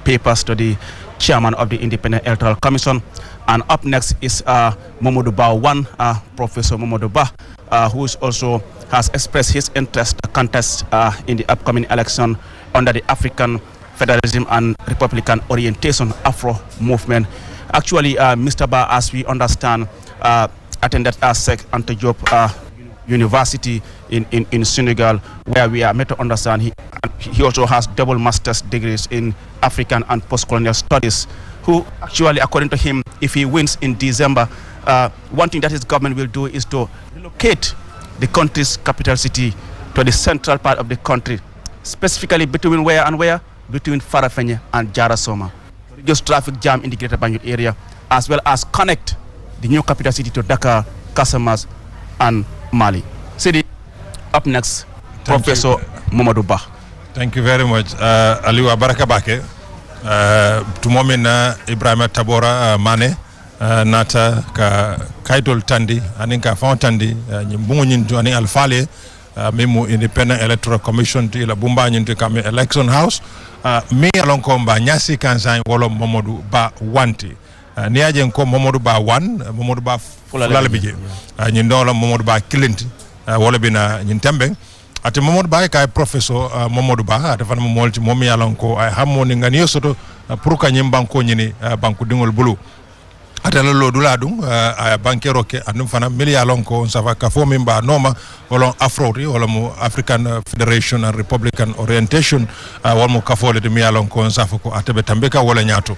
papers to the chairman of the Independent Electoral Commission. And up next is Mamadou Ba 1, Professor Mamadou Ba, who also has expressed his interest to contest in the upcoming election under the African Federalism and Republican Orientation Afro movement. Actually, Mr. Ba, as we understand, attended St. Anta Diop University in Senegal, where we are made to understand he also has double master's degrees in African and post-colonial studies, who actually, according to him, if he wins in December, one thing that his government will do is to relocate the country's capital city to the central part of the country, specifically between where and where? Between Farafenni and Jarasoma. Reduce traffic jam in the Greater Banjul area, as well as connect the new capital city to Dakar, Casamas, and Mali. Sidi, up next, Professor Mamadou Ba. Thank you very much. Aliwa Baraka Bake, Tumomina Ibrahima Tabora Mane, Nata ka Kaitol Tandi, Aninka Fontandi, Nimbungu Nintu, Ani Alfale, Mimu Independent Electoral Commission to Ila Bumba Nintu Kame Election House, me along Komba Nyasi Kansan Wolo Mamadou Ba Wanti. Niaje nko Mamadou Ba 1, Mamadou Ba Fulalabije, Nindola Mamadou Ba Kilinti, wala bina Nintembe. Ati Mamadou Ba kay professor Mamadou Ba ata fana molti momi yalon ko ay hamoni ngani soto pour ka nyim banko nyini banku dingol bulu ata lolo dula dum ay bankero ke andum fana mili yalon ko safa ka fo mimba noma wala afroti wala mo African Federation and Republican Orientation wala mo kafole de mi yalon ko safa ko atabe tambeka wala nyato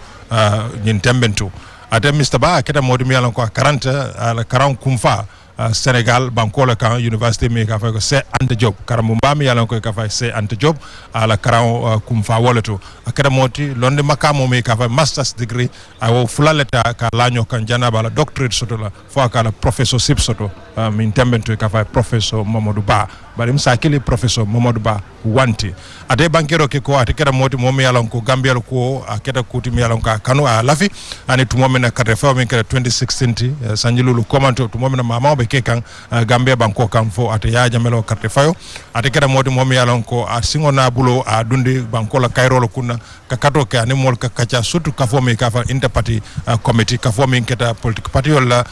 nyin tembentu ata Mr. Ba keta modi mi yalon ko 40 ala 40 kumfa Senegal bankola kan university mi ka fa ko St. Anta Diop karambu mbami yalan ko ka fa St. Anta Diop ala karam kumfa wolato akada moti londe makamo mi ka fa master's degree awo fulaleta ka lanyo kan janaba la doctorate soto la fo ka la professorship soto min tembentu ka fa professor Mamadou Ba bari msakili professor Mamadou Ba wanti ade bankero ke ko ate kada moti momi yalan ko Gambia ko akeda kuti mi yalan ka kanu a lafi ani tumomi na ka reform ke 2016 sanjilulu commento tumomi na mama be kekan Gambia banko kan fo ate ya jamelo carte fayo ate kada modi momi yalon ko a singona bulo a dundi banko la kayrolo kunna ka kato ke ani mol ka kacha surtout ka fo mi ka fa interparty committee ka fo mi keta politique party wala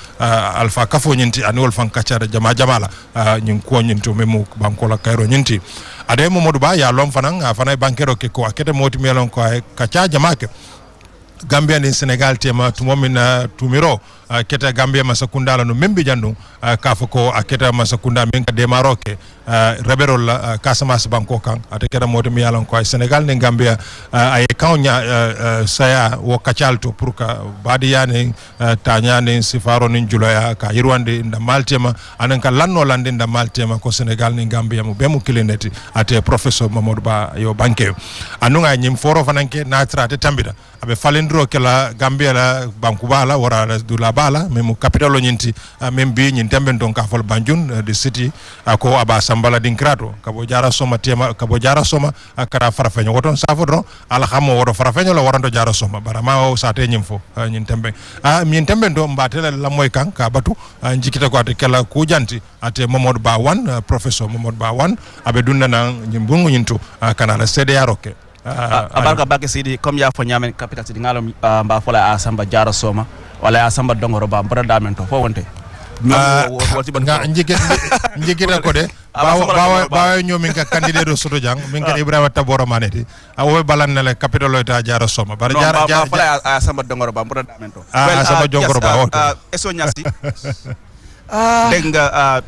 alpha ka fo nyinti ani wol fan kacha jamala nyin ko nyinto memu banko la kayro nyinti ade Mamadou Ba ya lom fanan fanay bankero ke ko akete modi mi yalon ko kacha jamake Gambia ni Senegal tema tumomina tumiro keta Gambia masakunda la no membi jandu kafako aketa masakunda minka de Maroc reberol la Casamance banko kan atekera modi mi yalan ko Senegal ni Gambia ay kawnya saya wo kacalto pour ka badi yani tanya ni sifaro ni julaya ka yirwande nda maltema anan ka lanno lande nda maltema ko Senegal ni Gambia mo bemu kilineti ate professor Mamadou Ba yo banke anunga nyim foro fananke na trate tambida abe falendro ke la Gambia la banku bala wara dula bala memu capital nyinti membi nyintembe don ka fol Banjul the city ko aba sambala dinkrato kabo jara soma tema kabo jara soma akara farafenyo woton safodro ala xamo wodo farafenyo la warando jara soma barama o sate nyimfo nyintembe nyintembe do mbatela la moy kan ka batu njikita ko ate kala ku janti ate Mamadou Ba 1 professor Mamadou Ba 1 abe dunna na nyimbungu nyinto kana la CDA roke abarka bake sidi comme ya fo nyamen capital sidi ngalo mba fola asamba jara soma wala asamba dongoro ba mbara damento fo wonte nga njikita ko de bawa nyomi ka candidate do soto jang min ka Ibrahima Tabora maneti awo balan na le capital ta jara soma bar jara fola asamba dongoro ba mbara damento asamba dongoro ba eso nyasi denga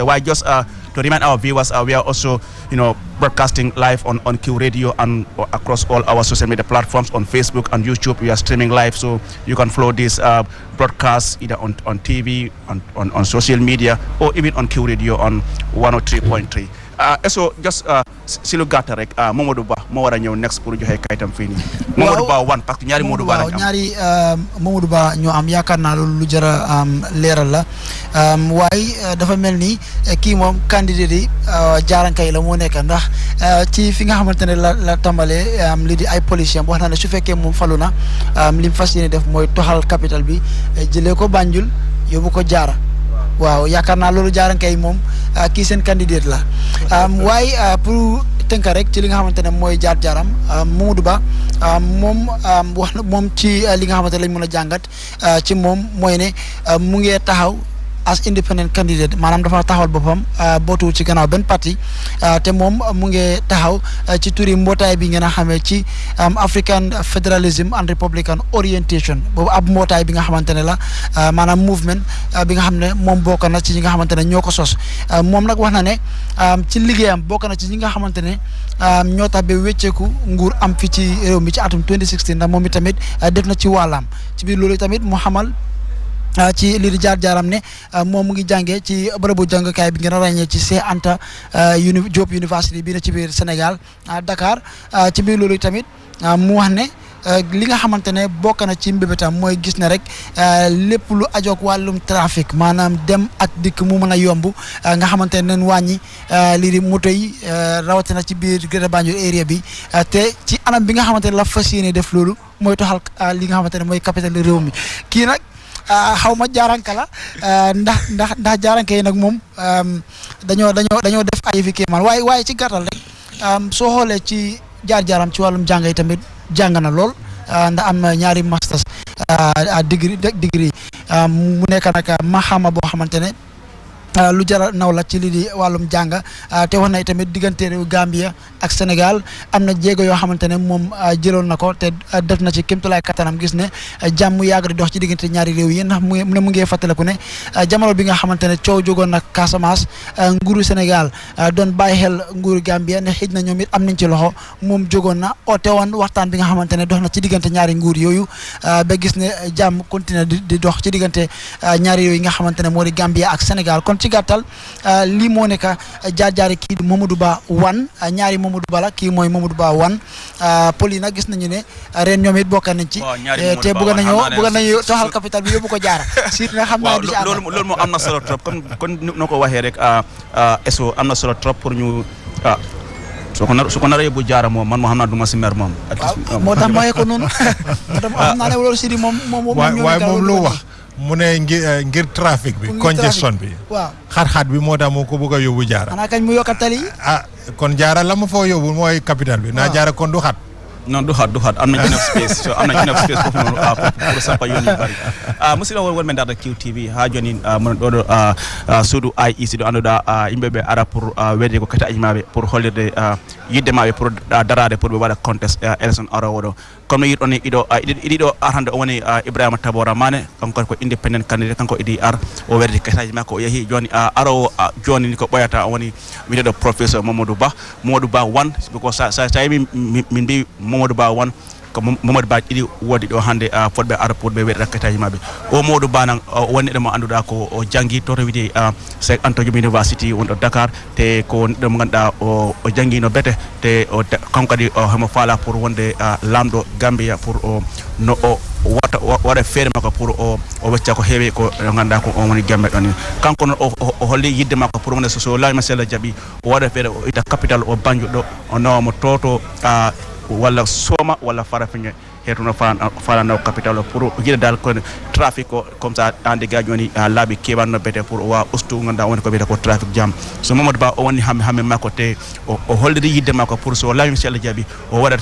why just to remind our viewers we are also broadcasting live on Q Radio and across all our social media platforms on Facebook and YouTube. We are streaming live, so you can follow this broadcast either on TV, on social media, or even on Q Radio on 103.3. So just silu gata rek Mamadou Ba mo wara ñew next pour joxe kayitam fini Mamadou Ba 1 parce que ñaari Mamadou Ba lañ am ñaari Mamadou Ba ñoo am yakarna lu jara leral la way dafa melni ki mom candidate yi jaarankay la mo nek ndax ci fi nga xamantene la tambalé li di ay policier wax na ne su fekke mom faluna lim fasiyene def moy toxal capital bi jëlé ko Banjul yobu ko jaara waaw yakarna lolu jaarankay mom ki sen candidate la way pour tënk rek ci li nga xamante ne mooy jaar-jaaram Mamadou Ba moom wax na moom ci li nga xamante ne lañ mën a jàngat ci moom mooy ne mu ngi taxaw as independent candidate maanaam dafa taxawal boppam bootuwul ci gannaaw benn parti te moom mu ngi taxaw ci turi mbootaay bi ngeen a xamee ci African Federalism and Republican Orientation boobu ab mbootaay bi nga xamante ne la maanaam movement bi nga xam ne moom bokk na ci ñi nga xamante ne ñoo ko sos moom nag wax na ne ci liggéeyam bokk na ci ñi nga xamante ne ñoo tax ba wécceeku nguur am fi ci réew mi ci atum 2016 ndax moom itamit def na ci wàllaam ci biir loolu tamit mu xamal ci lii di jaar-jaaram ne moom mu ngi jàngee ci bërëbu jàngkaay bi ngeen a ràññee ci Cheikh Anta Diop University bii na ci biir Sénégal Dakar ci biir loolu tamit mu wax ne li nga xamante ne bokk na ci mbébétam mooy gis ne rek lépp lu ajoog wàllum trafic maanaam dem ak dikk mu mën a yomb nga xamante ne nen wàññi lii di moto yi rawatina ci biir Greater Banjul area bi te ci anam bi nga xamante ne la fas yéene def loolu mooy toxal li nga xamante ne mooy capital réew mi kii nag xaw ma jaaranka la ndax jaaranka yi nag moom dañoo def ay fi kéemaan waaye ci gàttal rek soo xoolee ci jaar-jaaram ci wàllum jàng yi tamit jàng na lool ndax am na ñaari masters degree mu nekk nag maxama boo xamante ne lu jara naw la ci lii di wàllum jàng te wax na tamit diggante réew Gambia ak Sénégal am na jéego yoo xamante ne moom jëloon na ko te def na ci kéemtulaay kattanam gis ne jàmm yàgg di dox ci diggante ñaari réew yi ndax mu ngi fàttaliku ne jamono bi nga xamante ne coow jógoon nag Casamance nguuru Sénégal doon bàyyi xel nguuru Gambia ne xëj na ñoom it am nañ ci loxo moom jógoon na oote woon waxtaan bi nga xamante ne dox na ci diggante ñaari nguur yooyu ba gis ne jàmm continué di dox ci diggante ñaari réew yi nga xamante ne moo di Gambia ak Sénégal kon ci gàttal lii moo nekk jaar-jaari kii di Mamadou Ba wan ñaari Mamadou Ba la kii mooy Mamadou Ba wan poli nag gis nañu ne ren ñoom it bokk nañ ci te bëgg nañu toxal capital bi yóbbu ko jaara siit na xam naa du ci loolu moo am na solo trop kon noo ko waxee rek eso am na solo trop pour ñu su ko nar a yóbbu jaara moom man moo xam naa du ma si mer moom moo tax ma ko noonu moo tax xam naa ne loolu si di moom waaye moom lu wax mu ne ngir trafic bi congestion bi waaw xat-xat bi moo tax moo ko bëgg a yóbbu jaara xanaa kañ mu yokkat tali kon jaara la ma foo yóbbu mooy capital bi naa jaara kon du xat non du xat am na enough space foofu noonu pour sampa yoon yu bari musidɗo won men darda QTV ha joni mon ɗoɗo suudu IEC ɗo annduɗa yimɓeɓe ara pour wedde ko kati aji maɓe pour hollirde yidde maɓe pour darade pour ɓe waɗa contest élection arowo ɗo comme no yiɗon ni iɗiɗo arande o woni Ibrahima Tabora Mane kanko ko independent candidate kanko idi ar o wedde kataji makko o yeehi joni arowo joni ni ko ɓoyata o woni wiiteɗo professeur Mamadou Ba wan because sa yimi min mbi Mamadou Ba wan ko Mamadou Ba ɗiɗi woodi ɗo hannde fotɓe ara pour ɓe weɗa rakkataji maɓɓe o Mamadou Ba nan woni ɗo mo annduɗa ko o janggi to wiyete Cheikh Anta Diop University wonɗo Dakar te ko ɗo mo ganduɗa o janggi no bete te kanko kadi homo faala pour wonde lamɗo Gambia pour no o waɗa feere makko pour o wecca ko heewi ko ganduɗa ko on woni Gambia ɗon ni kanko noon o holli yidde makko pour wonde so laawima sella jaaɓi o waɗa feere o itta capital o Banjul ɗo o nawamo toto walla Soma walla Farafenni hetono falano capital o pour yiɗa dal ko trafic o comme ça ande ga joni laaɓi kewanno bete pour o wawa ustu ganduɗa woni ko wiyete ko trafic jam so Mamadou Ba o woni hamme makko te o holliri yidde makko pour so laawima si Allah jaaɓi o waɗat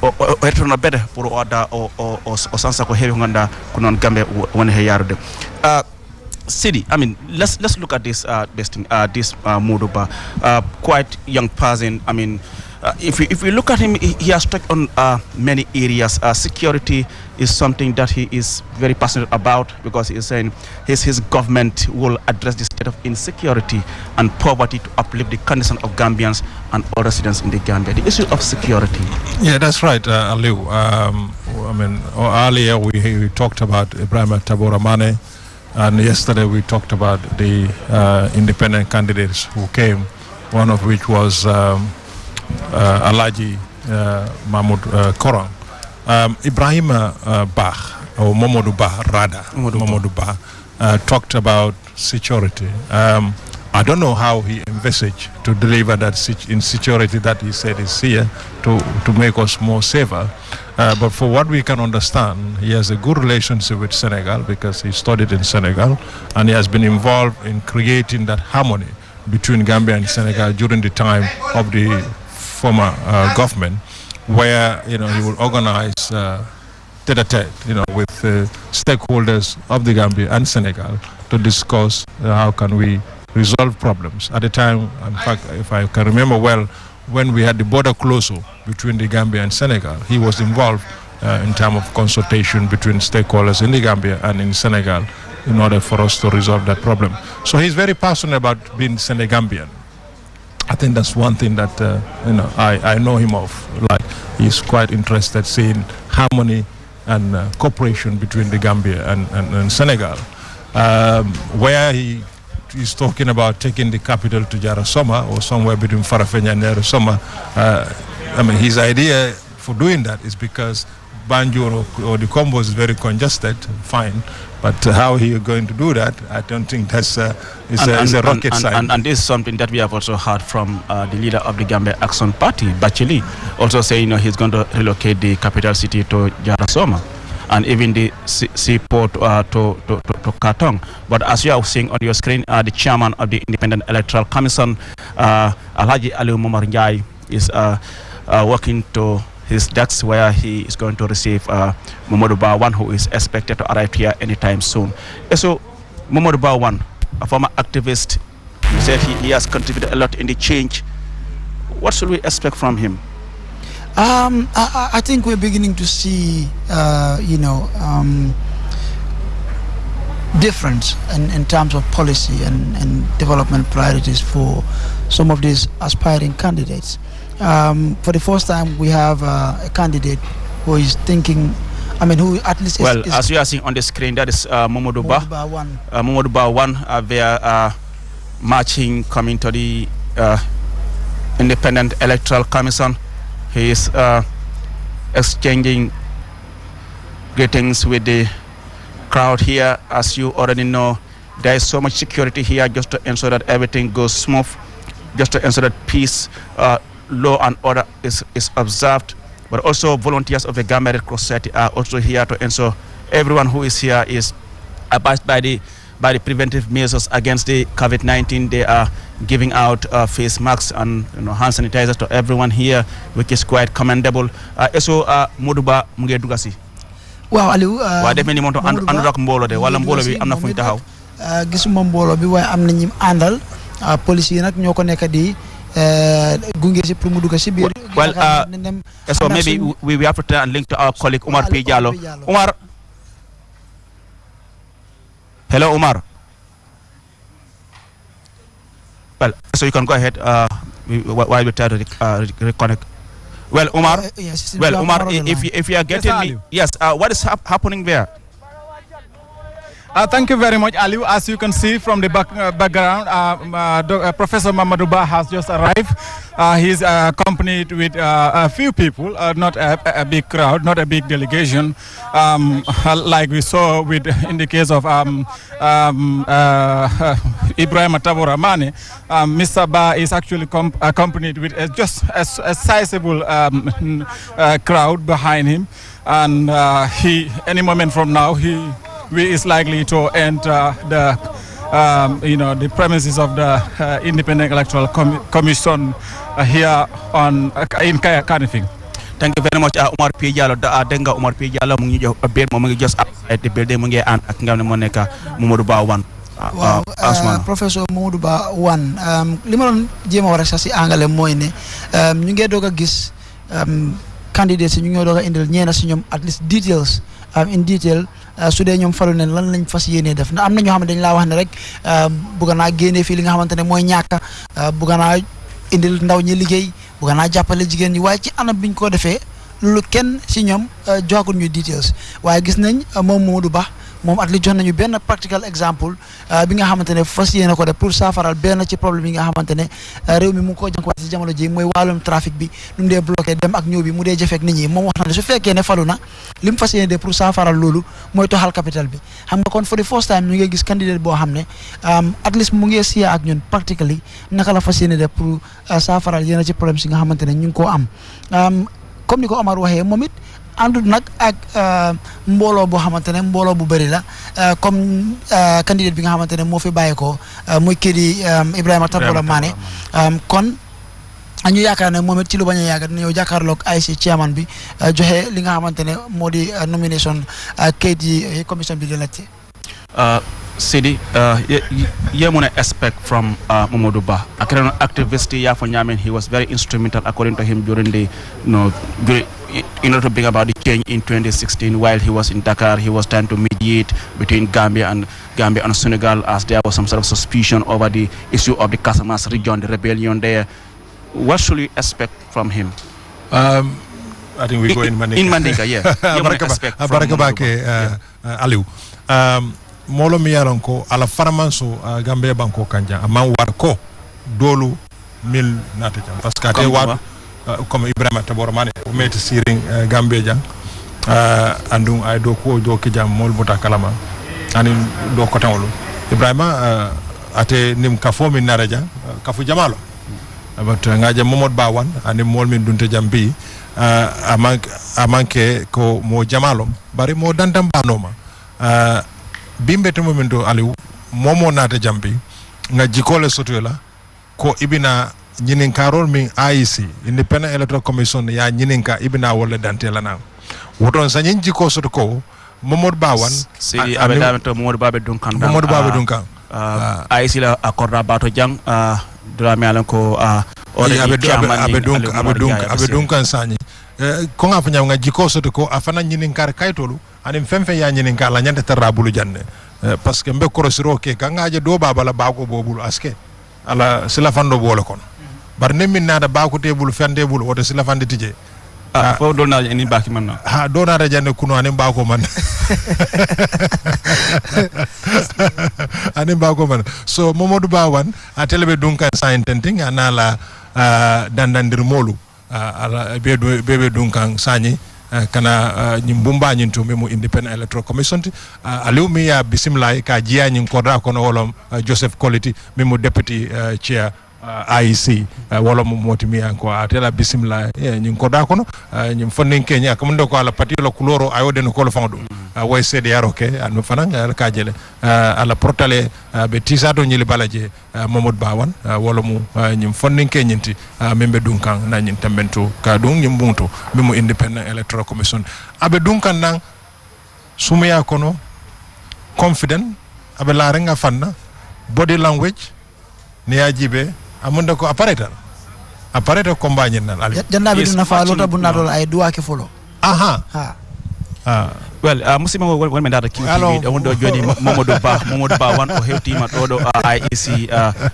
o hetono bete pour o adda o sansa ko heewi ko ganduɗa ko noon Gambe woni he yarude Sidi, I mean, let's look at this thing, this Mamadou Ba, quite young person. I mean, if we look at him, he has touched on many areas. Security is something that he is very passionate about because he is saying his government will address the state of insecurity and poverty to uplift the condition of Gambians and all residents in the Gambia. The issue of security. Yeah, that's right, Aliu. I mean, earlier we talked about Ibrahim Tabora Mane. And yesterday we talked about the independent candidates who came, one of which was Alaji Mahmoud Korang. Ibrahim Bah, or Mamadou Ba rather, Mamadou Ba, talked about security. I don't know how he envisaged to deliver that insecurity that he said is here to make us more safer. But for what we can understand, he has a good relationship with Senegal because he studied in Senegal and he has been involved in creating that harmony between Gambia and Senegal during the time of the former government, where he will organize tete-a-tete, with stakeholders of the Gambia and Senegal to discuss how can we resolve problems. At the time, in fact, if I can remember well, when we had the border closure between the Gambia and Senegal, he was involved in terms of consultation between stakeholders in the Gambia and in Senegal in order for us to resolve that problem. So he's very passionate about being Senegambian. I think that's one thing that I know him of. Like, he's quite interested seeing harmony and cooperation between the Gambia and Senegal. Where he's talking about taking the capital to Jarasoma or somewhere between Farafenni and Jarasoma. His idea for doing that is because Banjul or the Combo is very congested, fine. But how he is going to do that, I don't think that's a rocket science. And this is something that we have also heard from the leader of the Gambia Action Party, Bachili, also saying he's going to relocate the capital city to Jarasoma, and even the seaport to Katong. But as you are seeing on your screen, the chairman of the Independent Electoral Commission, Alhaji Aliu Momar Njai, is working to his desk, where he is going to receive Mamadou Ba1, who is expected to arrive here anytime soon. So, Mamadou Ba1, a former activist, he said he has contributed a lot in the change. What should we expect from him? I think we're beginning to see, difference in terms of policy and development priorities for some of these aspiring candidates. For the first time, we have a candidate who is thinking, who at least is... as you are seeing on the screen, that is Mamadou Ba. Mamadou Ba1, they are marching, coming to the Independent Electoral Commission. He is exchanging greetings with the crowd here. As you already know, there is so much security here just to ensure that everything goes smooth, just to ensure that peace, law and order is observed. But also volunteers of the Gambia Red Cross Society are also here to ensure everyone who is here is abided by the preventive measures against the COVID-19. They are giving out face masks and hand sanitizers to everyone here, which is quite commendable. Modou Ba mu ngi dugg si. Waaw Aliou. Waaw def ni moto ànd ak mbooloo de wala mbooloo bi am na fu ñu taxaw. Gisuma mbooloo bi waaye am na ñim àndal police yi nag ñoo ko nekk di gunge si pour mu dugg si biir. Well, so maybe we have to try and link to our colleague Umar P. Jallow. Umar. Hello, Umar. Well, so you can go ahead while we try to reconnect. Well, Umar. Yes, Umar, if you are getting me, yes. What is happening there? Thank you very much, Aliu. As you can see from the background, Professor Mamadou Ba has just arrived. He's accompanied with a few people, not a big crowd, not a big delegation, like we saw in the case of Ibrahim Tabora Mane. Mr. Ba is actually accompanied with just a sizable crowd behind him, and any moment from now he is likely to enter the premises of the Independent Electoral Commission here in Kanifing. Thank you very much, Umar P. Jallow. Denga Umar P. Jallow mu ngi jox update moom mu ngi just at the building mu ngi ànd ak nga xam ne moo nekk Mamadou Ba1. waaw professeur Mamadou Ba1 li ma doon jéem a war a sax si angale mooy ne ñu ngi doog a gis candidates yi ñu ngi doog a indil ñeena si ñoom at least details in detail su dee ñoom falu neen lan lañ fas yéenee def ndax am na ñoo xam ne dañ laa wax ne rek bugga naa génnee fii li nga xamante ne mooy ñàkk bugga naa indil ndaw ñi liggéey bugga naa jàppale jigéen ñi waaye ci anam biñ ko defee loolu kenn si ñoom joxagul ñu details waaye gis nañ moom Mamadou Ba moom at li jox nañu benn practical example bi nga xamante ne fas yéene ko def pour saafaral benn ci problème yi nga xamante ne réew mi mu ngi ko jànkuwaat si jamono ji mooy wàllum trafic bi nu mu dee bloqué dem ak ñëw bi mu dee jëfeek nit ñi moom wax na ne su fekkee ne falu na li mu fas yéene def pour saafaral loolu mooy toxal capital bi xam nga kon for the first time ñu ngi gis candidate boo xam ne at least mu ngi siya ak ñun practically naka la fas yéene def pour saafaral yenn ci problème si nga xamante ne ñu ngi koo am comme ni ko Omar waxee moom it àndut nag ak mbooloo boo xamante ne mbooloo bu bëri la comme candidate bi nga xamante ne moo fi bàyyeekoo muy kii di Ibrahima Tambola Mané kon ñu yaakaar ne moom it ci lu bañ a yàgg dina ñëw jàkkaarloog IEC chairman bi joxe li nga xamante ne moo di nomination kayit yi commission bi di laajte. Sidi, you expect from Mamadou Ba. A current activist, he was very instrumental, according to him, during the, in order to bring about the change in 2016. While he was in Dakar, he was trying to mediate between Gambia and Senegal, as there was some sort of suspicion over the issue of the Casamance region, the rebellion there. What should we expect from him? I think we go in Mandinka. In Mandinka, yeah. You expect from Aliou. Molo mi yaron ko ala faramanso Gambia banko kanja aman war ko dolu mil nata jam parce que ate wad comme Ibrahima Tabor Mané o meti siring Gambia jang andum ay do ko do ki jam mol buta kalama ani do ko tawlo Ibrahima ate nim kafo min naraja kafu jamalo but ngaje Momod Bawan ani mol min dunte jam bi amanke ko mo jamalo bari mo dandam banoma bimbe to momento Aliou momo nata jambi nga jikole sotola ko ibina nyinin karol min IEC Independent Electoral Commission ya nyinin ka ibina wala dantela na woton sa nyin jiko soto ko Momod Bawan si abeda to Momod Babe Dunkan IEC la accorda bato jang drame alan ko abedunkan sanyi ko nga fanya nga jiko soto ko afana nyinin kar kaytolu anim femfe ya nyinin kala nyante tarabulu janne parce que mbe korosiro ke kangaje do babala bako bobulu aske ala sila fando bolo kon bar nemmin nada bako tebulu fende bulu woto sila fande tije fo do na ni baki man ha do na janne kuno anim bako man anim bako man so Momodou Bawan a telebe dunka saintenting anala dandandir molu ala bebe dunkan sanyi kana nyimbumba nyinto memo Independent Electoral Commission Aliou mi ya bisimlay ka jiya nyin kodra kono wolom Joseph Quality memo deputy chair IEC wala mo motimi anko atela bisimlay nyin kodra kono nyim fonnen kenya kamundo ko ala patilo kuloro ayode no kolo fangdu way sede yaroke anu fananga ka jele ala portale be tisato nyili balaje Momodou Bawan wala mu nyim fonnen kenyinti membe dunkan na nyin tambento ka dun nyim bunto memo Independent Electoral Commission abe dunkan nang sumaya kono confident abe la renga fanna body language ne yajibe amunda ko apparaître combat nyen nan ali jannabe dina fa lota bunna dol ay duwa ke folo well musima won men data kiwi on do joni Momodou Ba wan o hewtima do IEC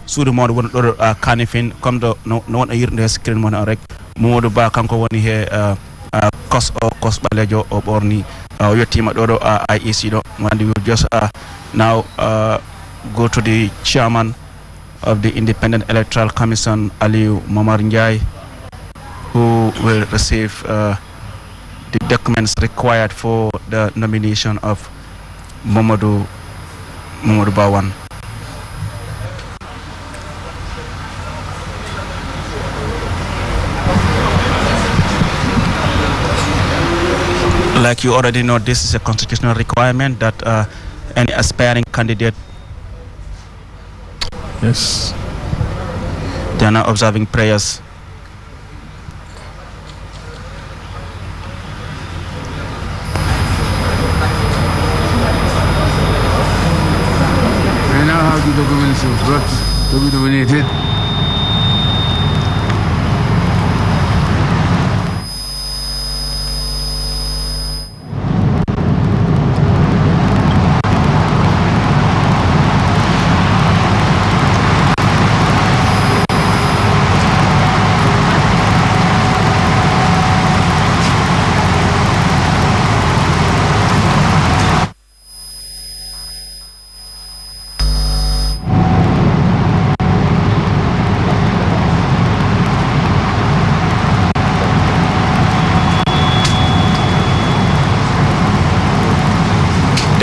suudu mon won do kanifin comme do no won yirde screen mon rek Momodou Ba kanko woni he kos balejo o borni o yettima do IEC do wandi we just now go to the chairman of the Independent Electoral Commission, Aliou Momar Njai, who will receive the documents required for the nomination of Momodou Bawan. Like you already know, this is a constitutional requirement that any aspiring candidate. Yes. They are now observing prayers. I now have the documents brought to be nominated.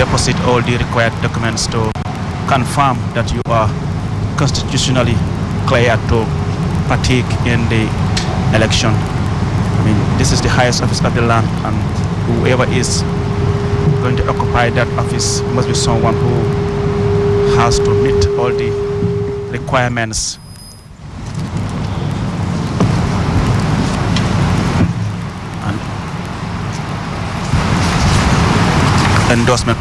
Deposit all the required documents to confirm that you are constitutionally cleared to partake in the election. I mean, this is the highest office of the land, and whoever is going to occupy that office must be someone who has to meet all the requirements and endorsement,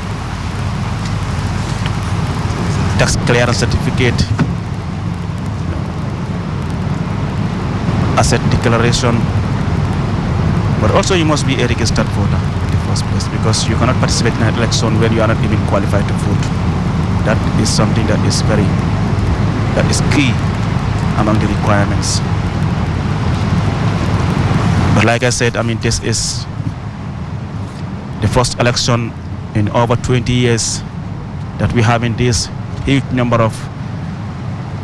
tax clearance certificate, asset declaration, but also you must be a registered voter in the first place, because you cannot participate in an election when you are not even qualified to vote. That is something that is key among the requirements. But like I said, I mean, this is the first election in over 20 years that we have in this huge number of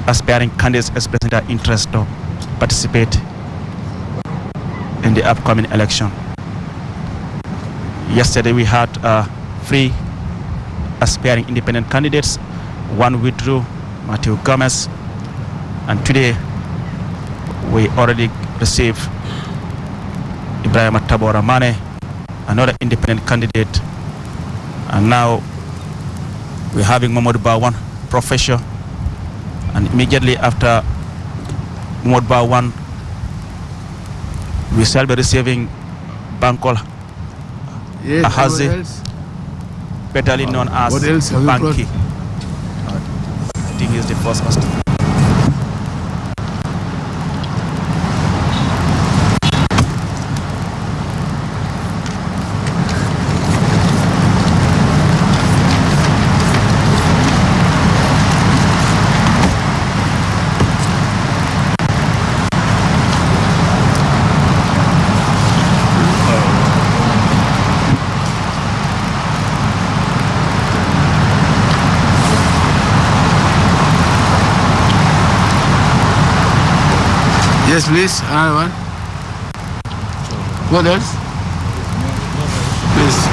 aspiring candidates expressing their interest to participate in the upcoming election. Yesterday we had 3 aspiring independent candidates. 1 withdrew, Matthew Gomez, and today we already received Ibrahim Tabora Mane, another independent candidate, and now we're having Mamadou Ba 1 professor, and immediately after Mamadou Ba 1 we shall be receiving Bankol Ahazi, better known as Banki. I think he's the first person. Yes, please. Another one. What else? Please.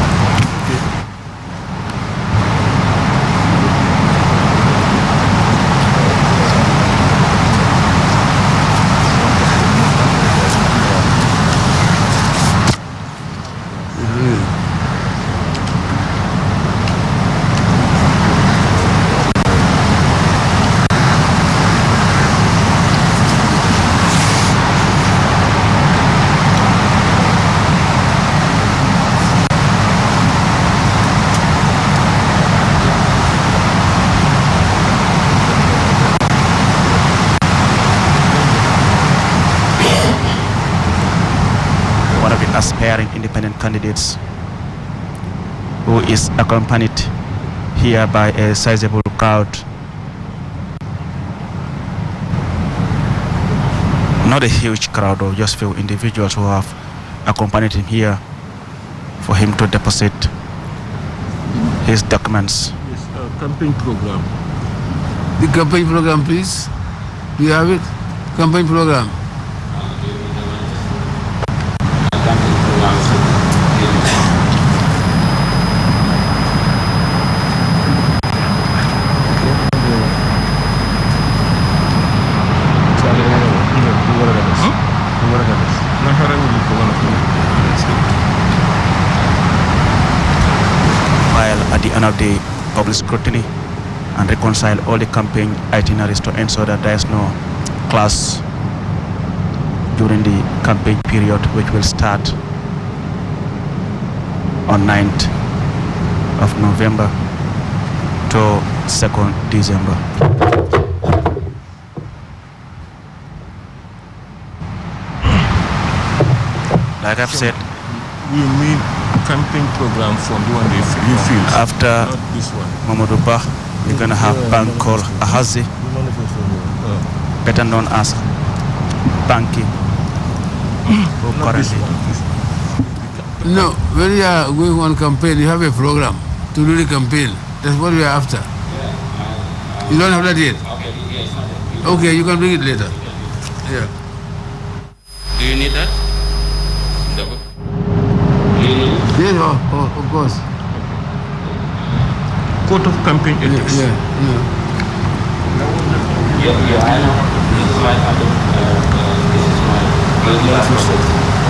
Aspiring independent candidates, who is accompanied here by a sizable crowd. Not a huge crowd, or just few individuals who have accompanied him here for him to deposit his documents. Yes, campaign program. The campaign program, please. Do you have it? Campaign program. While at the end of the public scrutiny and reconcile all the campaign itineraries to ensure that there is no clash during the campaign period, which will start on 9th of November to 2nd December. Like I've said, We mean campaign program from the one you feel. after Not this one. Mamadou Ba, we're going to have Bankol Ahazi, better known as Banki. who Not this currently one. No, when you are going on campaign, you have a program to do the campaign. That's what we are after. You don't have that yet? Okay, you can bring it later. Yeah. Do you need that? Yes, of course. Code of campaign ethics. Yeah. Your Honor, this is my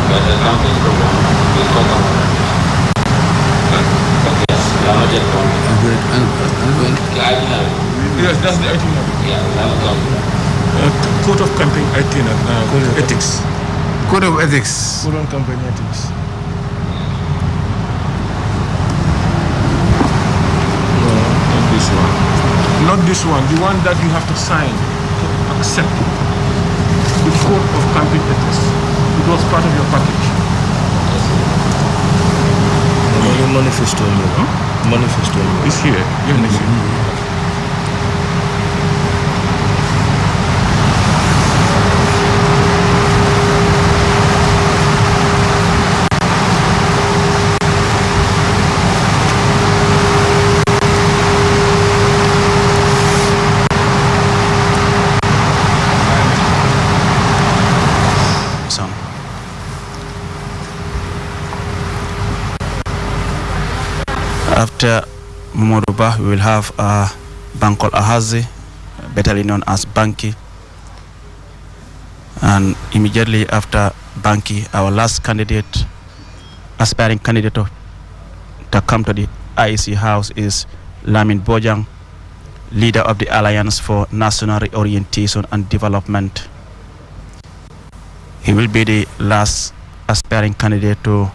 but the campaign program will talk about when? The itinerary. Yes, that's the itinerary. Yeah, we have gone to that. Code of campaign itinerary. Ethics. Code of ethics. Code on campaign ethics. No, not this one. Not this one. The one that you have to sign to accept. The code of campaign ethics. It was part of your package. Manifesto. Manifesto. It's here. Yeah, it's here. After Momodu Bah, we will have Bankol Ahazi, better known as Banki. And immediately after Banki, our last candidate, aspiring candidate to come to the IEC House is Lamin Bojang, leader of the Alliance for National Reorientation and Development. He will be the last aspiring candidate to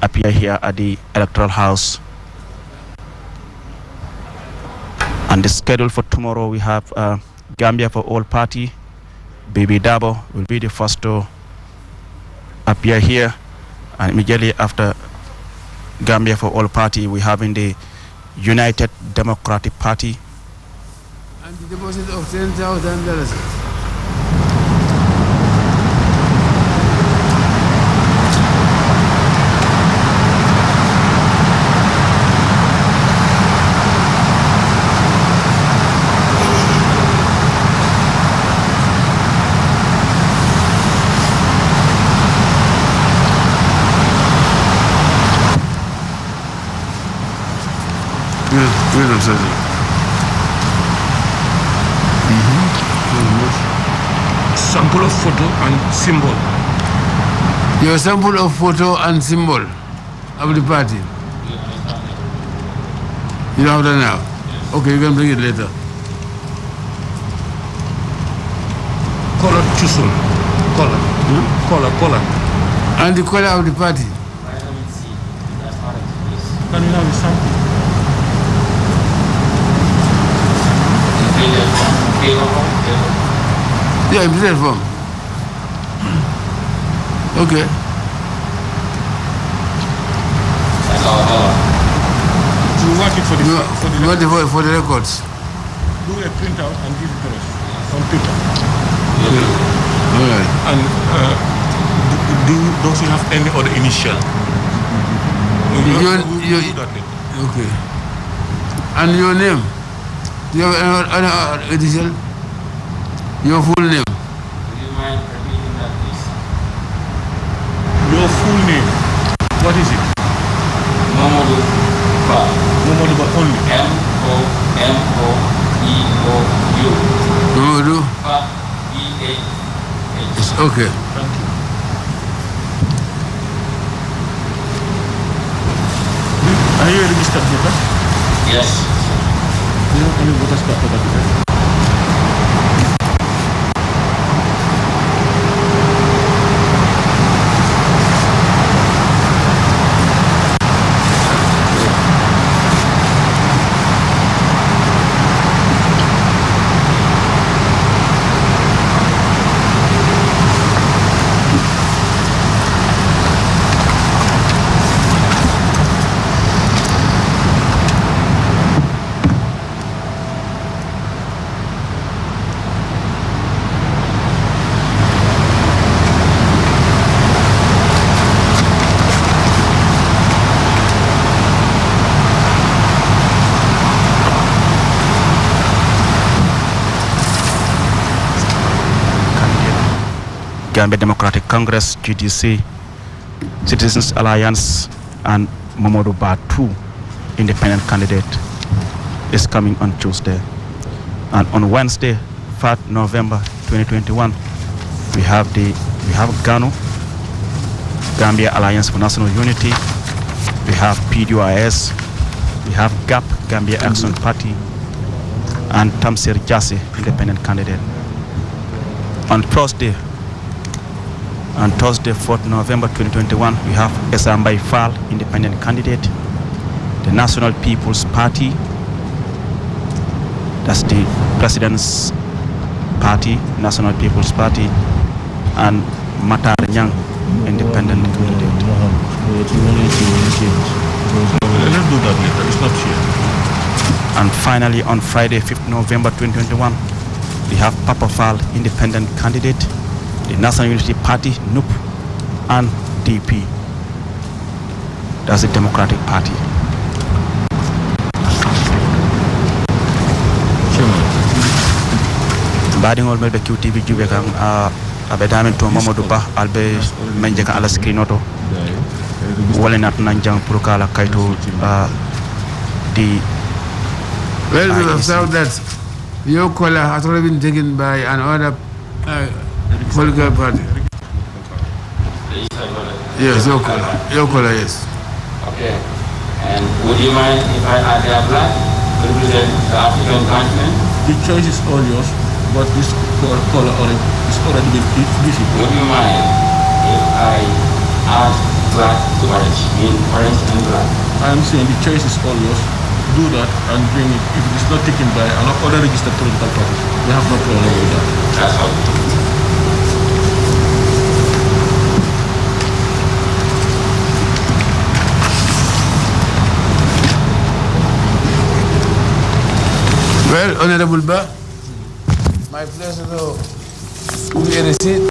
appear here at the Electoral House. And the schedule for tomorrow, we have Gambia for All Party. Baby Dabo will be the first to appear here. And immediately after Gambia for All Party, we have in the United Democratic Party. And the deposit of $10,000. Freedom Center. Sample of photo and symbol. Your sample of photo and symbol of the party. You don't have that now? Okay, you can bring it later. Color chosen. Color. Color. And the color of the party. Vitamin C. That's orange, please. Can you have a sample? Yeah, in printed form. Okay. That's our color. You want it for For the records. Do a printout and give it to us on paper. All right. And don't you have any other initial? Okay. And your name? Do you have any initial? Your full name? Do you mind repeating that, please? Your full name. What is it? Momodu Bah. Momodu Bah only. M-O-M-O-E-O-U. Momodu? Bah. B-A-H. Okay. Thank you. Are you a registered voter? Yes. Do you have any voters card for that? Gambia Democratic Congress, GDC, Citizens Alliance, and Momodu Bah 2 independent candidate is coming on Tuesday. And on Wednesday, 3rd November 2021, we have GANU, Gambia Alliance for National Unity, we have PDIS, we have GAP, Gambia Action Party, and Tamsir Jassy, independent candidate. On Thursday, 4th November 2021, we have Esambai Fall, independent candidate. The National People's Party, that's the President's Party, National People's Party, and Matar Nyang, independent candidate. Let's do that later, it's not here. And finally, on Friday, 5th November 2021, we have Papa Fall, independent candidate, the National Unity Party, NUP, and DP. That's the Democratic Party. Badingol melbe QTV jube kan abe damen to Mamadou Ba albe menje kan ala screen auto wala nat nanjang pour kala kayto di. Well, we have found that your color has already been taken by another political party. Yes, your color, yes. Okay. And would you mind if I add their blood to represent the African continent? The choice is all yours, but this color orange is already been visible. Would you mind if I add black to orange, mean orange and black? I'm saying the choice is all yours. Do that and bring it. If it is not taken by another registered political party, we have no problem with that. That's all. Well, Honorable Ba, my pleasure to give you a receipt.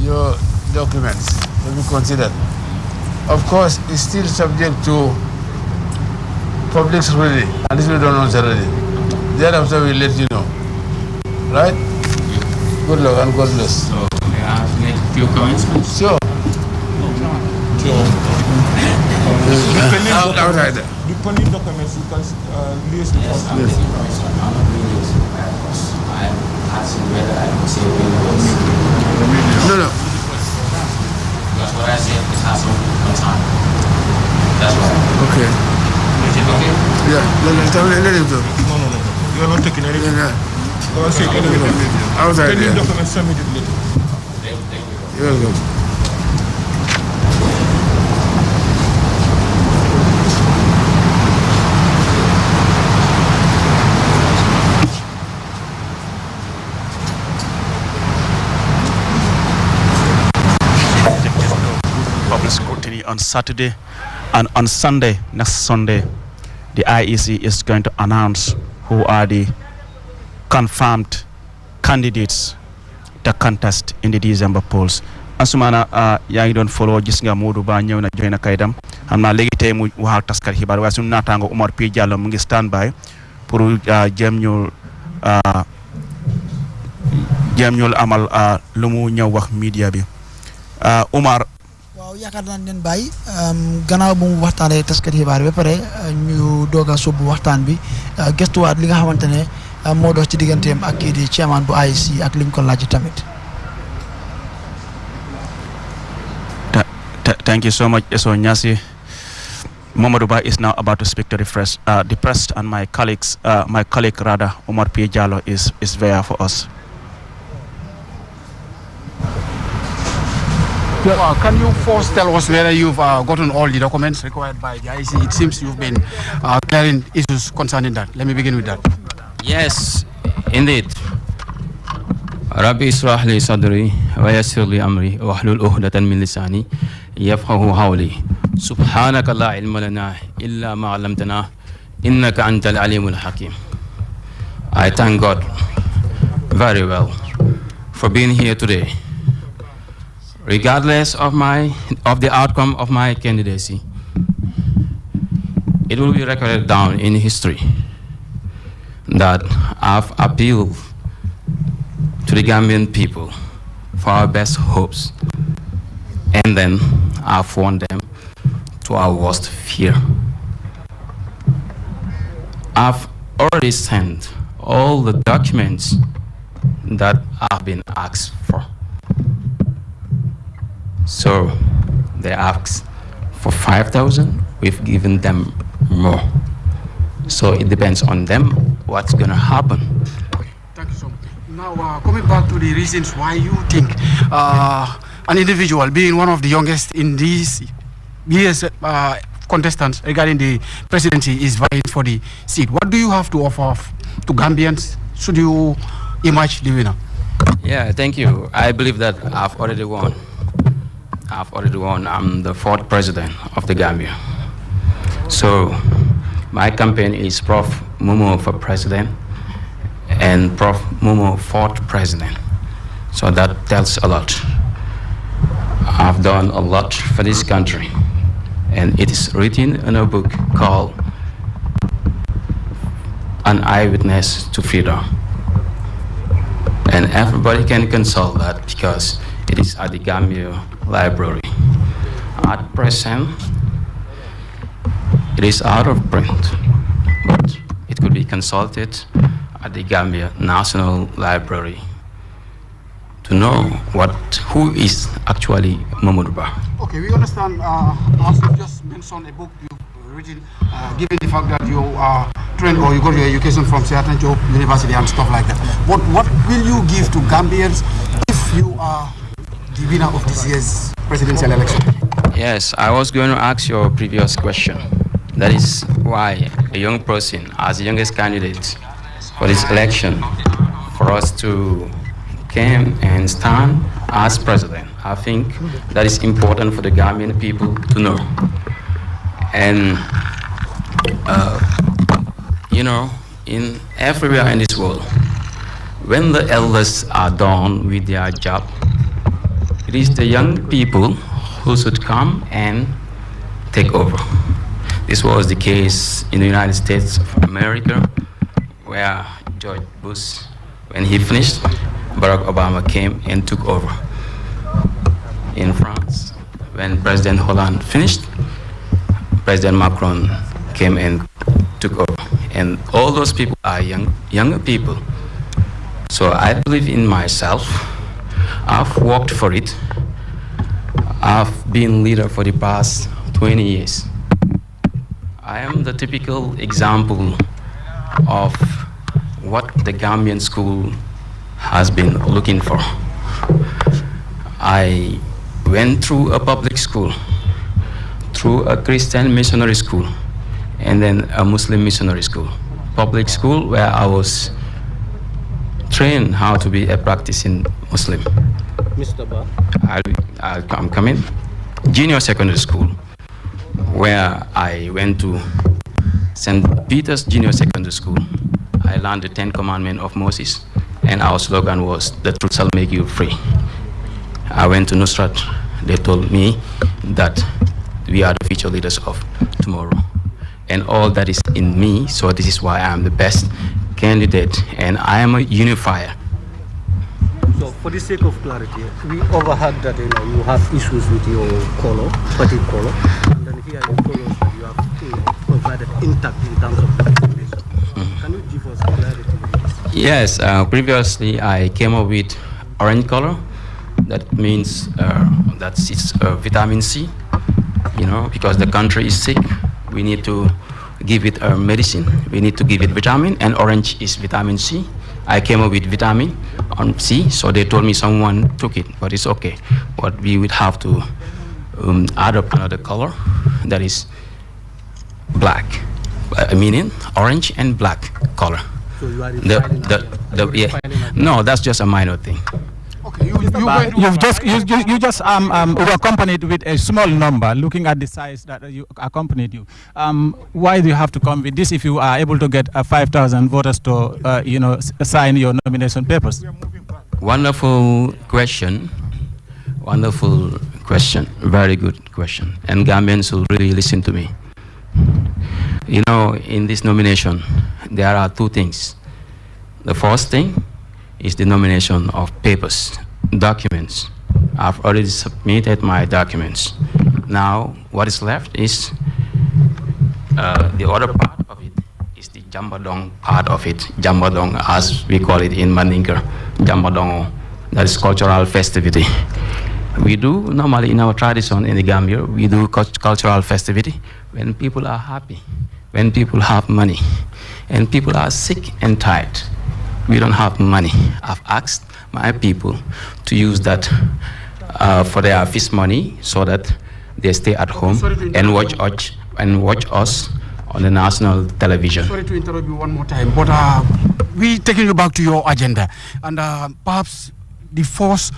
Your documents will be considered. Of course, it's still subject to public scrutiny, and this we don't know already. Thereafter, we'll let you know. Right? Good luck and God bless. So, may I make a few comments, please? Sure. Outside. The pending documents you can list. Yes, I'm taking permission. I'm not doing this because I'm asking whether I can say No, no. Because what I said is has some concern. That's why. Okay. Is it okay? Yeah, let him talk. No. You are not taking anything. Yeah. Go and say anything. Outside. Pending Yeah. documents submitted later. Thank you. You're welcome. Public scrutiny on Saturday, and on Sunday, next Sunday, the IEC is going to announce who are the confirmed candidates to contest in the December polls. Ansumana yaa ngi doon follow gis nga Modou Ba ñëw na joy na kaydam xam naa léegi tey mu wax taskar xibaar waaye suñu naataango Omar P Diallo mu ngi stand by pour jéem ñu amal lu mu ñëw wax media bi Omar. waaw yaakaar naa leen bàyyi gannaaw bu mu waxtaanee taskat xibaar ba pare ñu doog a sóobu waxtaan bi gëstuwaat li nga xamante ne moo dox ci digganteem ak kii di chairman bu IEC ak liñ ko laaj tamit. Thank you so much, Eso Nyasi. Mamadou Ba is now about to speak to the press, and my colleague Omar P. Diallo is there for us. Can you first tell us whether you've gotten all the documents required by the IEC? It seems you've been clearing issues concerning that. Let me begin with that. Yes, indeed. Rabbi israh li sadri wa yassir li amri wahlul uqdatan min lisani yafqahu qawli. Subhanaka la ilma lana illa ma 'allamtana innaka antal alimul hakim. I thank God very well for being here today. Regardless of the outcome of my candidacy, it will be recorded down in history that I've appealed to the Gambian people for our best hopes, and then I've won them to our worst fear. I've already sent all the documents that I've been asked for. So They ask for 5,000. We've given them more. So it depends on them what's going to happen. Thank you so much. Now, coming back to the reasons why you think an individual being one of the youngest in these years contestants regarding the presidency is vying for the seat. What do you have to offer to Gambians should you emerge the winner? Yeah, thank you. I believe that I've already won. I'm the 4th president of the Gambia. So my campaign is Prof. Momo for president and Prof. Momo 4th president. So that tells a lot. I've done a lot for this country, and it is written in a book called An Eyewitness to Freedom. And everybody can consult that because it is at the Gambia Library. At present, it is out of print, but it could be consulted at the Gambia National Library to know who is actually Mamadou Bah. Okay, we understand, as you just mentioned, a book you've written, given the fact that you are trained or you got your education from Seattle University and stuff like that. What will you give to Gambians if you are the winner of this year's presidential election? Yes, I was going to ask your previous question. That is why a young person, as the youngest candidate for this election, for us to come and stand as president, I think that is important for the Gambian people to know. And in everywhere in this world, when the elders are done with their job, it is the young people who should come and take over. This was the case in the United States of America, where George Bush, when he finished, Barack Obama came and took over. In France, when President Hollande finished, President Macron came and took over. And all those people are younger people. So I believe in myself. I've worked for it. I've been leader for the past 20 years. I am the typical example of what the Gambian school has been looking for. I went through a public school, through a Christian missionary school, and then a Muslim missionary school. Public school where I was trained how to be a practicing Muslim. Mr. Ba. I'm coming. Junior secondary school, where I went to St. Peter's Junior Secondary School. I learned the 10 Commandments of Moses, and our slogan was, "The truth shall make you free." I went to Nusrat. They told me that we are the future leaders of tomorrow. And all that is in me, so this is why I am the best candidate, and I am a unifier. So, for the sake of clarity, we overheard that you have issues with your color, party color, and then here you told us that you have provided intact in terms of information. Can you give us clarity with this? Yes, previously I came up with orange color. That means that it's vitamin C, because the country is sick. We need to give it medicine. We need to give it vitamin, and orange is vitamin C. I came up with vitamin on C, so they told me someone took it, but it's okay. But we would have to add up another color, that is black, meaning orange and black color. So you are No, that's just a minor thing. Okay, you just were accompanied with a small number. Looking at the size that you accompanied you, why do you have to come with this if you are able to get 5,000 voters to sign your nomination papers? Wonderful question. Very good question. And Gambians will really listen to me. In this nomination, there are two things. The first thing is the nomination of papers, documents. I've already submitted my documents. Now, what is left is the other part of it is the Jambadong part of it. Jambadong, as we call it in Mandinka, Jambadong, that is cultural festivity. We do normally in our tradition in the Gambia, we do cultural festivity when people are happy, when people have money, and people are sick and tired. We don't have money. I've asked my people to use that for their feast money so that they stay at home and watch us on the national television. Sorry to interrupt you one more time, but we taking you back to your agenda, and perhaps the first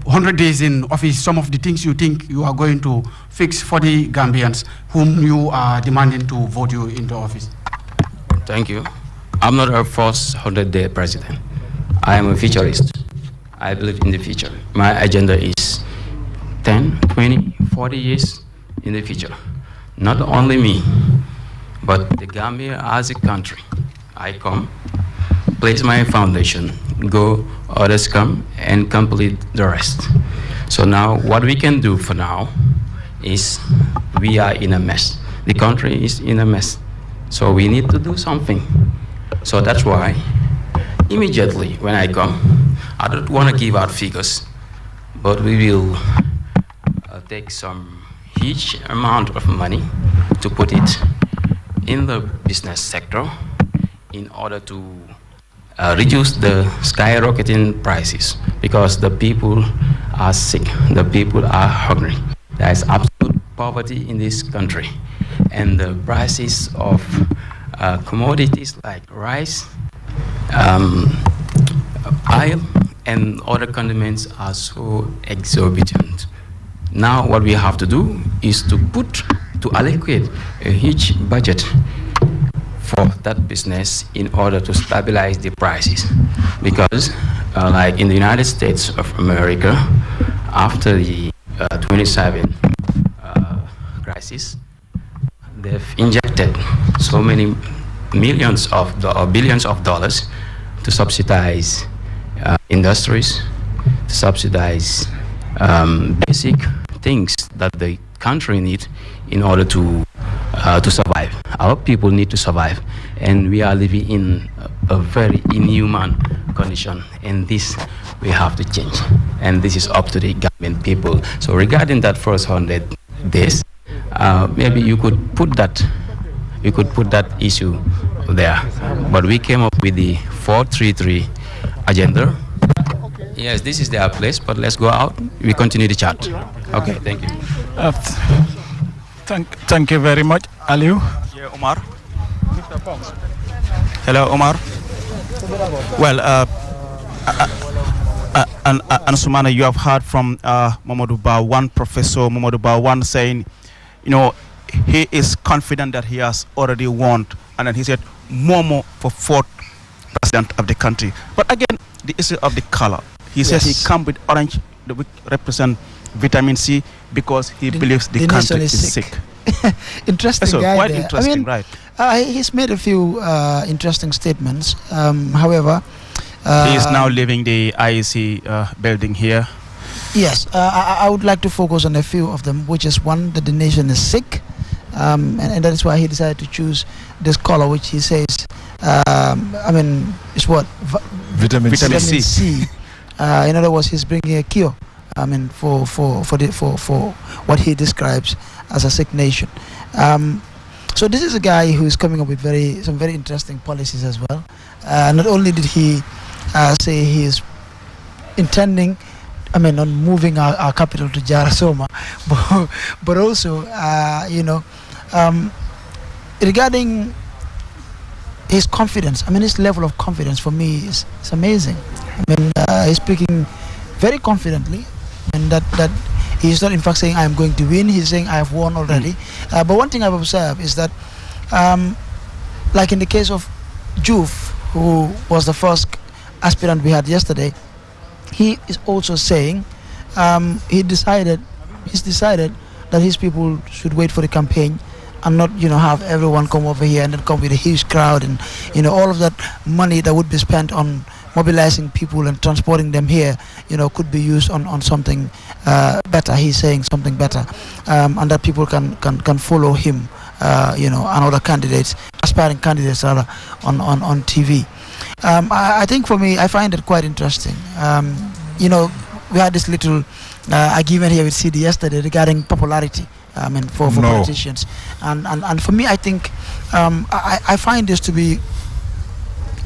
100 days in office, some of the things you think you are going to fix for the Gambians whom you are demanding to vote you into office. Thank you. I'm not a first 100-day president. I am a futurist. I believe in the future. My agenda is 10, 20, 40 years in the future. Not only me, but the Gambia as a country. I come, place my foundation, go, others come, and complete the rest. So now what we can do for now is we are in a mess. The country is in a mess. So we need to do something. So that's why immediately when I come, I don't want to give out figures, but we will take some huge amount of money to put it in the business sector in order to reduce the skyrocketing prices, because the people are sick, the people are hungry. There is absolute poverty in this country, and the prices of commodities like rice, oil, and other condiments are so exorbitant. Now what we have to do is to allocate a huge budget for that business in order to stabilize the prices, because like in the United States of America, after the 27 crisis, they've injected so many millions of billions of dollars to subsidize industries, to subsidize basic things that the country needs in order to survive. Our people need to survive, and we are living in a very inhuman condition, and this we have to change, and this is up to the government people. So regarding that first 100 days, maybe you could put that issue there, but we came up with the 433 agenda. Yes, this is their place, but let's go out. We continue the chat. Okay, thank you. Thank you very much, Aliu. Yeah, Omar. Hello, Omar. Well, and Sumana, you have heard from Mamadou Ba1, Professor Mamadou Ba1, saying, you know, he is confident that he has already won, and then he said, Momo for fourth president of the country. But again, the issue of the color. He says he come with orange, which represent vitamin C, because he believes the country is sick. Interesting so guy quite there. interesting, right? He's made a few interesting statements. However, he is now leaving the IEC building here. Yes, I would like to focus on a few of them, which is one, that the nation is sick, and that is why he decided to choose this color, which he says, it's what? Vitamin C. In other words, he's bringing a cure. For what he describes as a sick nation. So this is a guy who is coming up with some very interesting policies as well. Not only did he say he is intending, on moving our capital to Jarasoma, but also, regarding his confidence. His level of confidence for me is amazing. He's speaking very confidently, and that he's not in fact saying I am going to win. He's saying I have won already. But one thing I've observed is that, like in the case of Juf, who was the first aspirant we had yesterday, he is also saying he's decided that his people should wait for the campaign and not have everyone come over here and then come with a huge crowd, and all of that money that would be spent on mobilizing people and transporting them here could be used on something better. He's saying something better, and that people can follow him and other candidates, aspiring candidates rather, on TV. I think for me, I find it quite interesting. We had this little argument here with CD yesterday regarding popularity. For politicians, and for me, I think I find this to be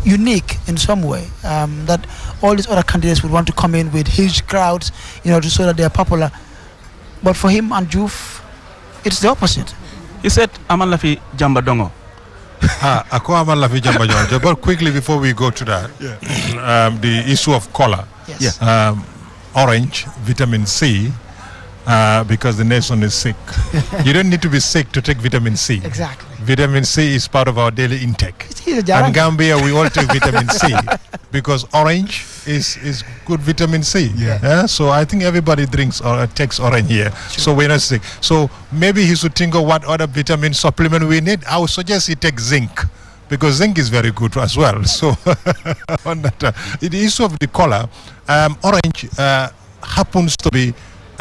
unique in some way, that all these other candidates would want to come in with huge crowds, to show that they are popular. But for him and Juf, it's the opposite. He said, "Aman lafi jamba dongo." Ako aman lafi jamba dongo. But quickly before we go to that, the issue of color, orange, vitamin C. Because the nation is sick. You don't need to be sick to take vitamin C. Exactly. Vitamin C is part of our daily intake. And Gambia, we all take vitamin C because orange is good vitamin C. So I think everybody drinks or takes orange here. Sure. So we're not sick. So maybe he should think of what other vitamin supplement we need. I would suggest he take zinc, because zinc is very good as well. So on that, the issue of the color, orange happens to be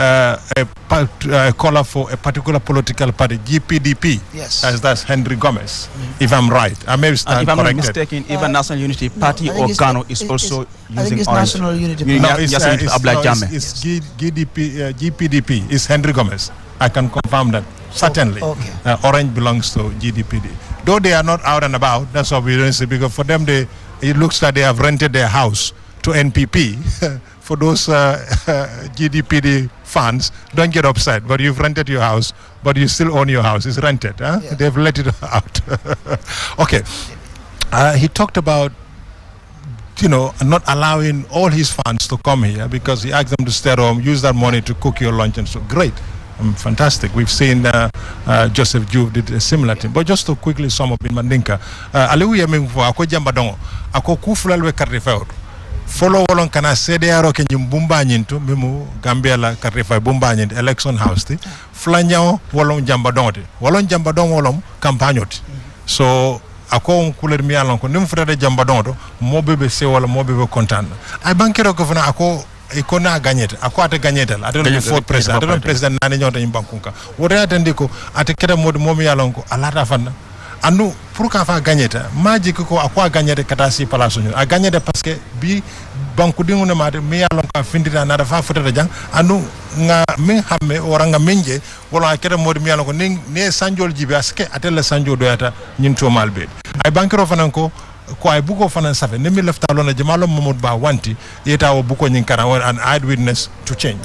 a color for a particular political party, GPDP. Yes. As that's Henry Gomez, if I'm right. I may stand if I'm corrected. not mistaken, even National Unity Party or Gano is also using it's orange. National Unity Party. It's GPDP. It's Henry Gomez. I can confirm that. Certainly. Okay. Orange belongs to GDPD. Though they are not out and about, that's what we don't say, because for them, it looks like they have rented their house to NPP. For those GDPD fans, don't get upset, but you've rented your house, but you still own your house. It's rented. Huh? Yeah. They've let it out. Okay. He talked about, not allowing all his fans to come here because he asked them to stay home, use that money to cook your lunch and so. Great. Fantastic. We've seen Joseph Juve did a similar thing. But just to quickly sum up in Mandinka, Aliou Yemingfo, ako jambadongo, ako kufulal karri fawr. Follow along kana CDRO ke nyumbumba nyintu mimu Gambia la karifai bumba nyintu election house ti flanyao wolong jambadongo wolong campagnoti so ako kuler mi alon ko nim frede jambadongo mobebe se wala mobebe content ay bankero ko fana ako ikona gagnete ako ate gagnete ate no fourth president ate no president nani nyota nyimbankunka wore atandi ko ate keda mod momi alon ko alata fanna anu pour ka fa gagnete maji ko akwa gagnete kata si palaso a gagnete parce que bi banku dingu ne mate mi yalon ka findita na dafa fotata jang anu nga min hamme ora nga menje wala kede modi mi yalon ko ne sanjol jibe aske atelle sanjo doyata nyinto malbe ay bankero fanan ko ay buko fanan safe ne mi lefta lona jamalo momod ba wanti yeta wo buko nyin kara an eyewitness to change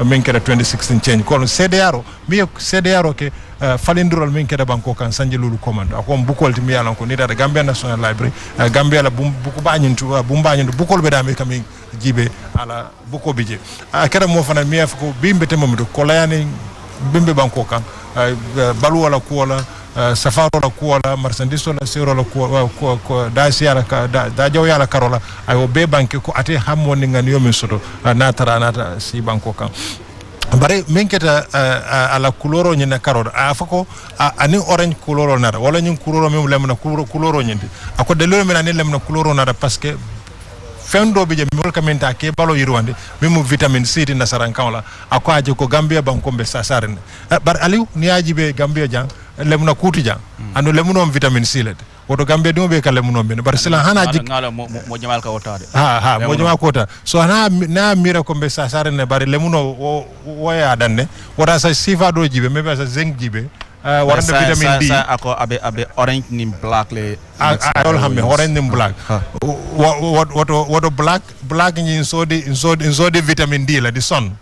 min kede 2016 change ko CDRO mi CDRO ke falindurol min kede banko kan sanje lulu commando ako bukolti mi yalan ko ni da Gambia National Library Gambia la buku bañintu bumbañintu bukol be dami kami jibe ala buko bije kede mo fana mi afko bimbe temamido ko layani bimbe banko kan balu wala ko wala safaro la ko wala marchandise la sero la ko da siara da jaw yala karola ayo be banke ko ate hammoni ngani yomi soto nata si banko kan bare menketa ala couleur nyina karod afako ani orange couleur nara wala nyin couleur mem lemna couleur nyindi ako de lo mena ne lemna couleur nara parce que fendo be jam mol kamenta ke balo yirwande memu vitamin C ti nasaran kawla ako aje ko Gambia bankombe sasarne bar aliou ni aji be Gambia jang lemna kuti jang anu lemno vitamin C lede woto Gambia dum be kala muno ben bar sila hana jik ngala mo jamal ka wotade mo jamal ko ta so na mira ko be sasarne bar lemno woya danne wota sa sifa do jibe mebe sa zinc jibe warande vitamin D ako abe orange ni black le all hamme orange ni black what black ni so de vitamin D la di son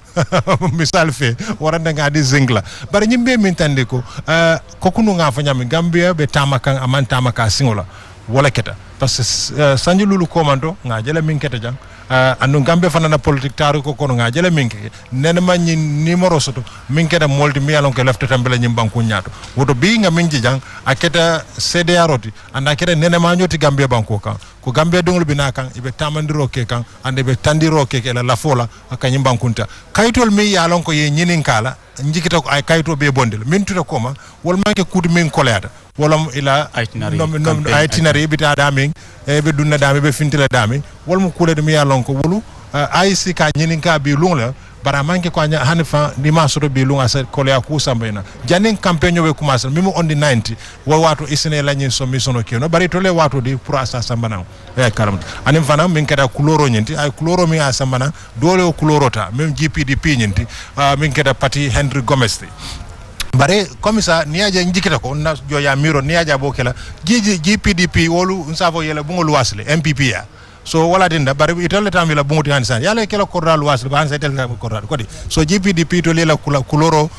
misal fe warande ngadi zinc la bari nyimbe min tande ko kokunu nga fa nyami Gambia be tamaka amanta maka singola wala keta parce que sanju lulu komando nga jela min keta jang anu Gambia fanana politique taru ko kono nga jela min ke nena ma ni numéro soto min keta molti mi alon ke lefta tambela nyim banku nyaato woto bi nga min jang aketa CDRO ti anda keta nena ma nyoti Gambia banko kan ko Gambia dongol bina kan ibe tamandiro ke kan ande be tandiro ke la fola akanyim bankunta kaytol mi yalon ko ye nyinin kala njikita ko ay kayto be bondel min tuta koma wol manke kudu min koleata wolam ila itinerary bita damin be dunna dami be fintila dami wol mu kulede mi yalon ko wolu IC ka nyinin ka bi lungla bara manke ko anya hanifa ni masoro bi lunga sa ko ya ku sambena janin campagne we commencer mimo on the 90 wo wato isine lañin sommission ke no bari to le wato di pour asa sambana e karam anim fana min kada couleur nyenti ay couleur mi asambana dole o couleur même GPDP nyenti min kada parti Henry Gomez bare komisa niaja njikita ko na joya miro niaja bokela GPDP wolu nsavo yela bungol wasle MPP ya so wala dinda bare itole tamila bunguti hansan yala kala korral wasle ba hansa tel korral kodi so GPDP to lela kuloro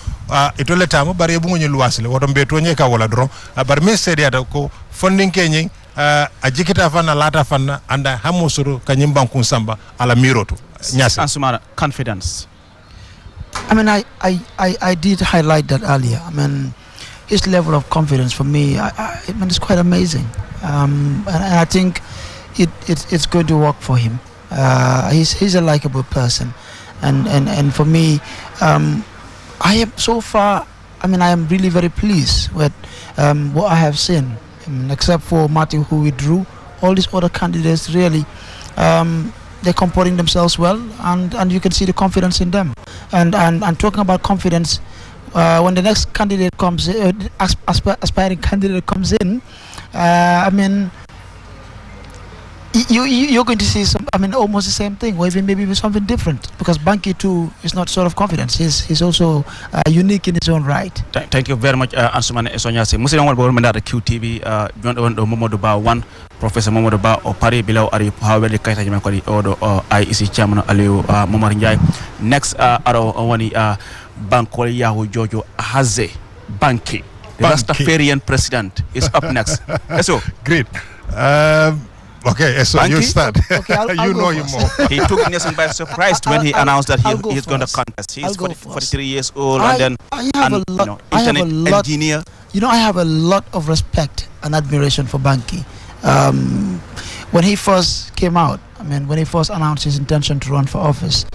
itole tamu bare bungonyi wasle woto mbeto nyeka wala dron bare message ya ko funding kenyi a jikita fana lata fana anda hamosuru kanyimban kunsamba ala miroto nyasi Ansumana confidence. I mean, I did highlight that earlier. I mean, his level of confidence for me, I mean, it's quite amazing. And I think it's going to work for him. He's a likable person, and for me, I am so far. I mean, I am really very pleased with what I have seen. I mean, except for Martin, who withdrew, all these other candidates really. They're comporting themselves well, and you can see the confidence in them. And talking about confidence, when the next candidate comes, aspiring candidate comes in, I mean, you're going to see almost the same thing, or even maybe something different, because Banky too is not sort of confidence. He's also unique in his own right. Thank you very much, Ansumana Esonyasi. Muslim wal bo menda QTV don Momodu Ba 1 Professor Momodu Ba o pari bilaw ari haweli kayta jama ko odo IEC chairman Aliou Momar Ndiaye. Next aro woni Bankol Yahu Jojo Haze Banky. The Rastafarian president is up next. So great. Okay, so Banky? you start. Okay, you know him more. He took Nelson by surprise when he announced that he's going to contest. He's 43 years old, and internet engineer. You know, I have a lot of respect and admiration for Banky. When he first came out, I mean, when he first announced his intention to run for office,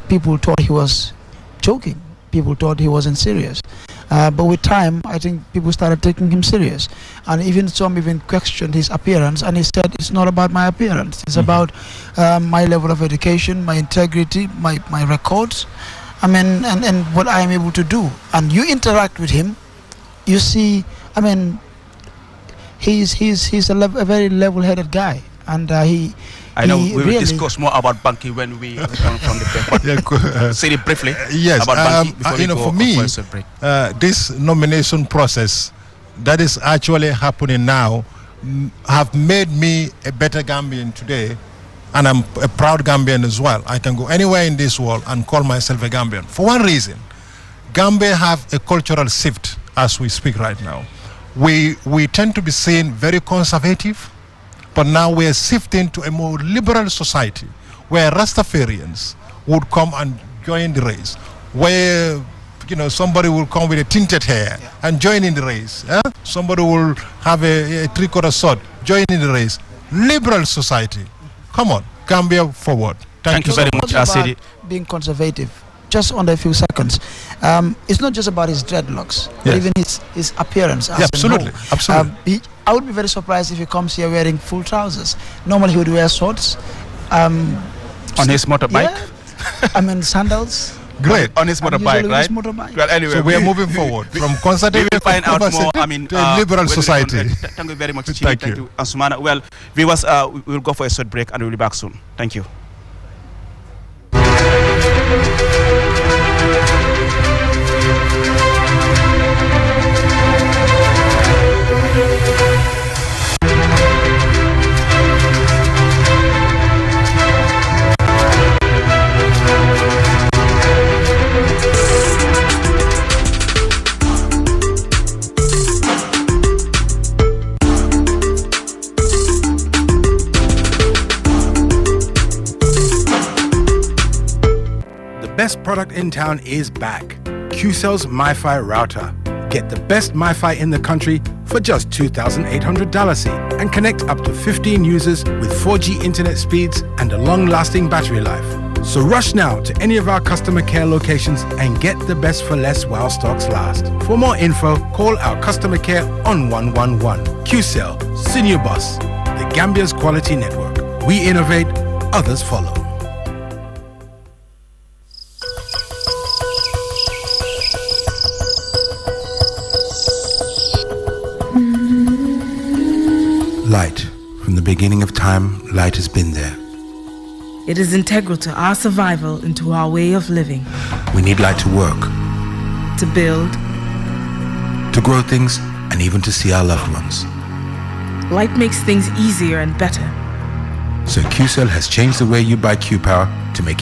people thought he was joking. People thought he wasn't serious. But with time, I think people started taking him serious. And even some questioned his appearance, and he said, it's not about my appearance. It's about my level of education, my integrity, my records, I mean, and what I am able to do. And you interact with him, you see, I mean, he's a very level-headed guy. And I know we will discuss more about Banky when we return from the break. But say it briefly. Yes, about Banky before we go for me, this nomination process that is actually happening now have made me a better Gambian today, and I'm a proud Gambian as well. I can go anywhere in this world and call myself a Gambian. For one reason, Gambia have a cultural shift as we speak right now. We tend to be seen very conservative, but now we are shifting to a more liberal society where Rastafarians would come and join the race, where somebody will come with a tinted hair and join in the race. Somebody will have a three-quarter sword, join in the race. Liberal society. Come on, Gambia forward. Thank you very much, Asidi. Being conservative, just under a few seconds. It's not just about his dreadlocks, but even his appearance. As absolutely, absolutely. I would be very surprised if he comes here wearing full trousers. Normally he would wear shorts. On his motorbike? Yeah. I mean, sandals. Great. On his motorbike, right? Well, anyway, so we are moving forward from conservative we will find out more. I mean, to a liberal society. Thank you very much, Chidi. Thank you, Ansumana. Well, viewers, we will go for a short break and we'll be back soon. Thank you. Best product in town is back. QCell's MiFi router. Get the best MiFi in the country for just $2,800 and connect up to 15 users with 4G internet speeds and a long-lasting battery life. So rush now to any of our customer care locations and get the best for less while stocks last. For more info, call our customer care on 111. QCell, Senior Bus, the Gambia's quality network. We innovate, others follow. beginning of time, light has been there. It is integral to our survival and to our way of living. We need light to work, to build, to grow things, and even to see our loved ones. Light makes things easier and better. So QCell has changed the way you buy Q-Power to make